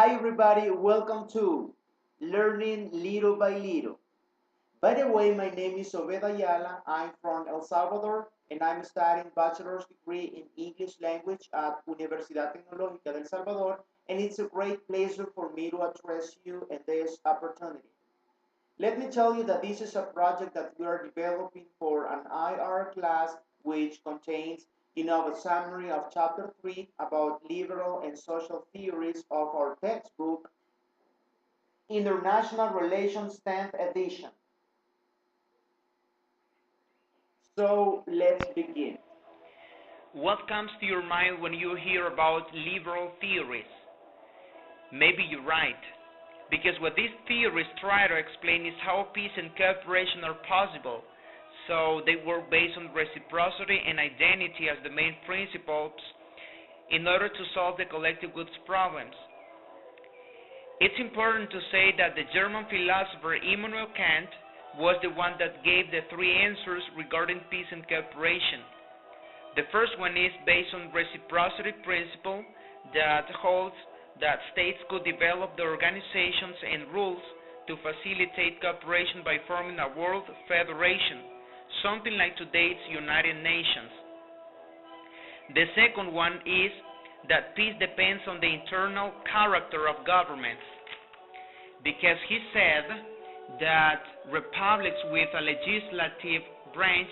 Hi everybody, welcome to Learning Little by Little. By the way, my name is Obed Ayala. I'm from El Salvador and I'm studying bachelor's degree in English language at Universidad Tecnologica del Salvador, and it's a great pleasure for me to address you in this opportunity. Let me tell you that this is a project that we are developing for an IR class which contains a summary of chapter 3 about liberal and social theories of our textbook, International Relations 10th edition. So let's begin. What comes to your mind when you hear about liberal theories? Maybe you're right, because what these theories try to explain is how peace and cooperation are possible. So they work based on reciprocity and identity as the main principles in order to solve the collective goods problems. It's important to say that the German philosopher Immanuel Kant was the one that gave the three answers regarding peace and cooperation. The first one is based on reciprocity principle that holds that states could develop the organizations and rules to facilitate cooperation by forming a world federation, something like today's United Nations. The second one is that peace depends on the internal character of governments, because he said that republics with a legislative branch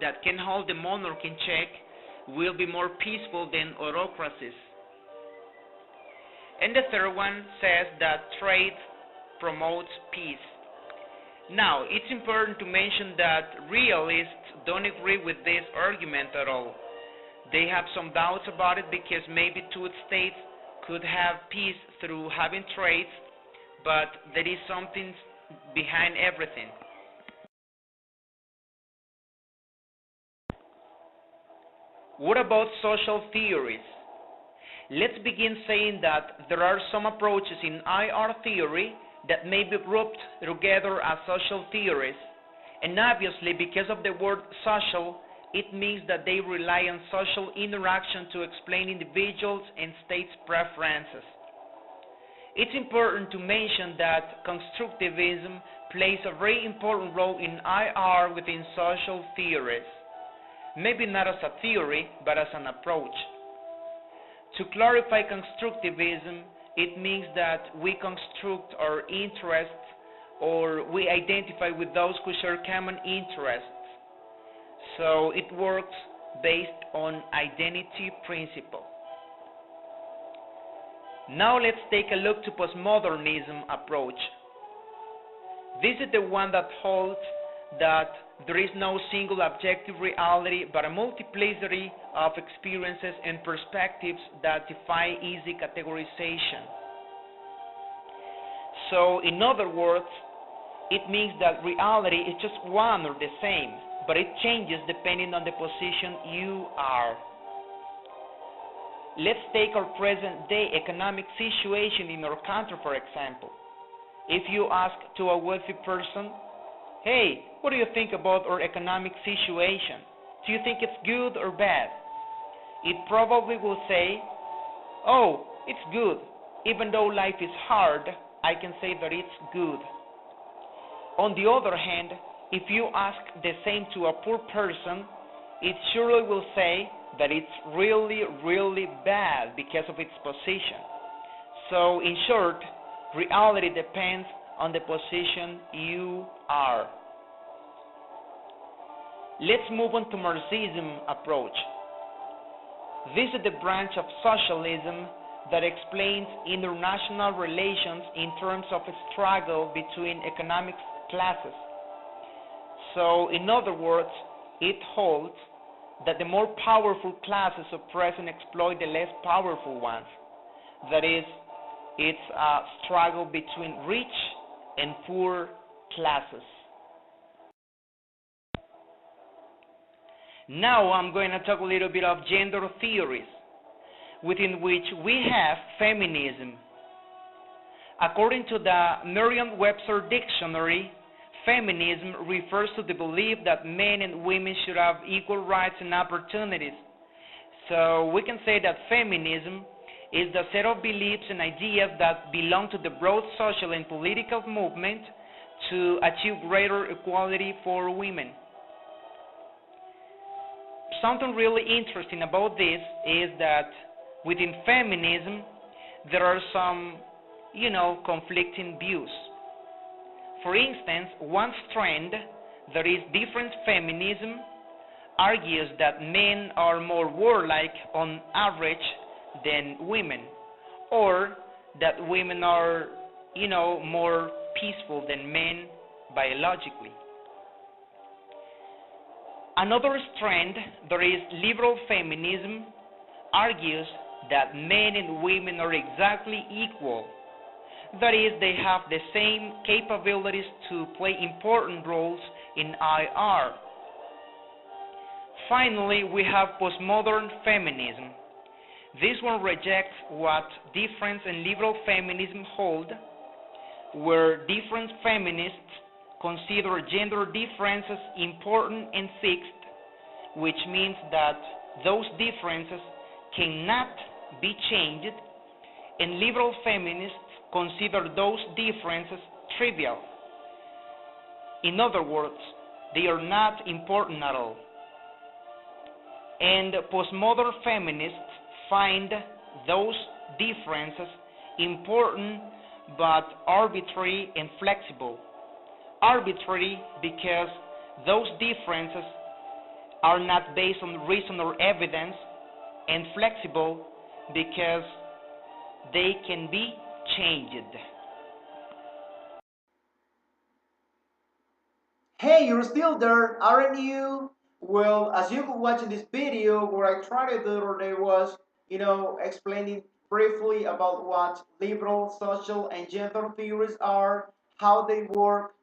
that can hold the monarch in check will be more peaceful than autocracies. And the third one says that trade promotes peace. Now, it's important to mention that realists don't agree with this argument at all. They have some doubts about it because maybe two states could have peace through having trades, but there is something behind everything. What about social theories? Let's begin saying that there are some approaches in IR theory that may be grouped together as social theories, and obviously because of the word social, it means that they rely on social interaction to explain individuals and states' preferences. It's important to mention that constructivism plays a very important role in IR within social theories, maybe not as a theory, but as an approach. To clarify constructivism, it means that we construct our interests or we identify with those who share common interests. So it works based on identity principle. Now let's take a look to postmodernism approach. This is the one that holds that there is no single objective reality but a multiplicity of experiences and perspectives that defy easy categorization. So in other words, it means that reality is just one or the same, but it changes depending on the position you are. Let's take our present day economic situation in our country, for example. If you ask to a wealthy person, hey, what do you think about our economic situation? Do you think it's good or bad? It probably will say, oh, it's good. Even though life is hard, I can say that it's good. On the other hand, if you ask the same to a poor person, it surely will say that it's really, really bad because of its position. So, in short, reality depends on the position you are. Let's move on to Marxism approach. This is the branch of socialism that explains international relations in terms of a struggle between economic classes. So, in other words, it holds that the more powerful classes oppress and exploit the less powerful ones. That is, it's a struggle between rich and poor classes. Now I'm going to talk a little bit of gender theories, within which we have feminism. According to the Merriam-Webster dictionary, feminism refers to the belief that men and women should have equal rights and opportunities. So we can say that feminism is the set of beliefs and ideas that belong to the broad social and political movement to achieve greater equality for women. Something really interesting about this is that within feminism, there are some, conflicting views. For instance, one strand that is different feminism argues that men are more warlike on average than women, or that women are, more peaceful than men biologically. Another strand, that is liberal feminism, argues that men and women are exactly equal. That is, they have the same capabilities to play important roles in IR. Finally, we have postmodern feminism. This one rejects what difference and liberal feminism hold, where different feminists consider gender differences important and fixed, which means that those differences cannot be changed, and liberal feminists consider those differences trivial. In other words, they are not important at all. And postmodern feminists find those differences important but arbitrary and flexible. Arbitrary because those differences are not based on reason or evidence, and flexible because they can be changed. Hey, you're still there, aren't you? Well, as you could watch in this video, what I tried to do today was, explaining briefly about what liberal, social, and gender theories are, how they work,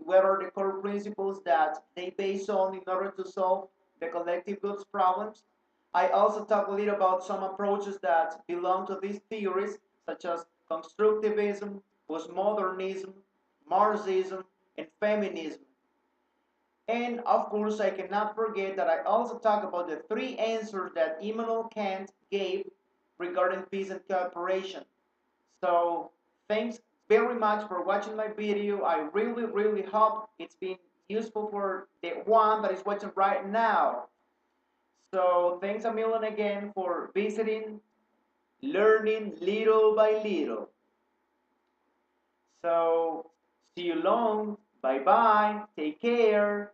what are the core principles that they base on in order to solve the collective goods problems. I also talk a little about some approaches that belong to these theories, such as constructivism, postmodernism, Marxism, and feminism. And of course, I cannot forget that I also talk about the three answers that Immanuel Kant gave regarding peace and cooperation. So, thanks very much for watching my video. I really, really hope it's been useful for the one that is watching right now. So, thanks a million again for visiting, learning little by little. So, see you long. Bye bye. Take care.